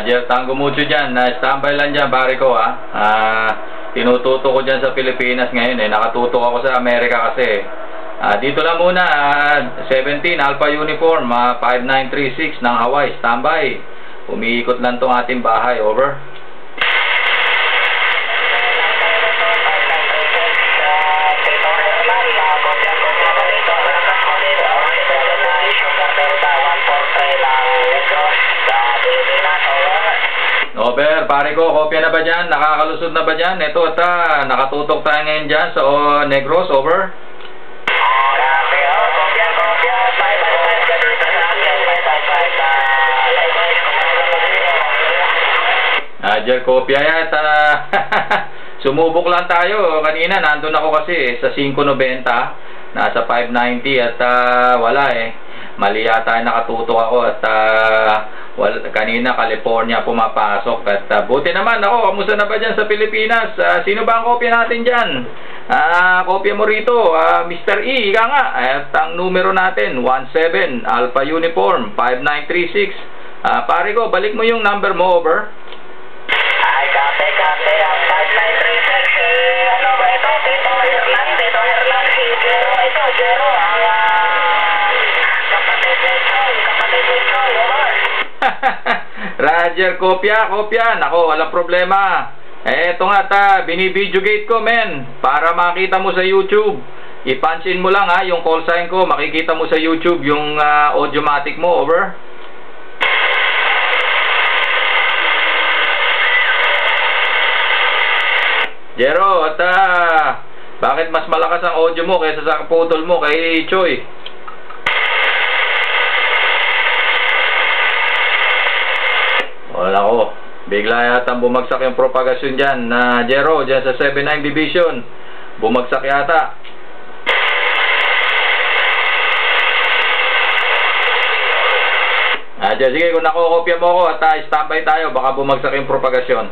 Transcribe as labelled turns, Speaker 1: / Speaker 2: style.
Speaker 1: Jer, Tango mucho dyan. Standby lang dyan, pare ko, ha. Tinututo ko dyan sa Pilipinas ngayon, eh. Nakatutok ako sa Amerika kasi. Dito lang muna, 17, Alpha Uniform, 5936 ng Hawaii. Standby. Umiikot lang tong ating bahay. Over. Over, pare ko, kopya na ba dyan? Nakakalusot na ba dyan? Ito at nakatutok tayo ngayon dyan sa Negros, over. Jer, kopya yan. Sumubok lang tayo. Kanina, nandun ako kasi sa 5.90. Nasa 5.90 at wala eh. Mali yata nakatutok ako at kanina California pumapasok at buti naman ako. Kamusta na ba dyan sa Pilipinas? Sino ba ang kopya natin dyan? Kopya mo rito, Mr. E, ika nga. At ang numero natin 17 Alpha Uniform 5936. Pare ko, balik mo yung number mo, over.
Speaker 2: Ay, copy, 5936. Ano ba ito? Tito Hernan, ito, Jero,
Speaker 1: Roger, kopya. Nako, walang problema. Eto nga binibideo gate ko, men. Para makita mo sa YouTube. Ipansin mo lang yung call sign ko. Makikita mo sa YouTube yung audiomatic mo, over. Jero, at bakit mas malakas ang audio mo kaysa sa putol mo kay Choi? Wala ko. Bigla yata bumagsak yung propagasyon dyan na Jero, dyan sa 79 Division. Bumagsak yata. Dyan, sige, kung nakokopya mo ako at standby tayo, baka bumagsak yung propagasyon.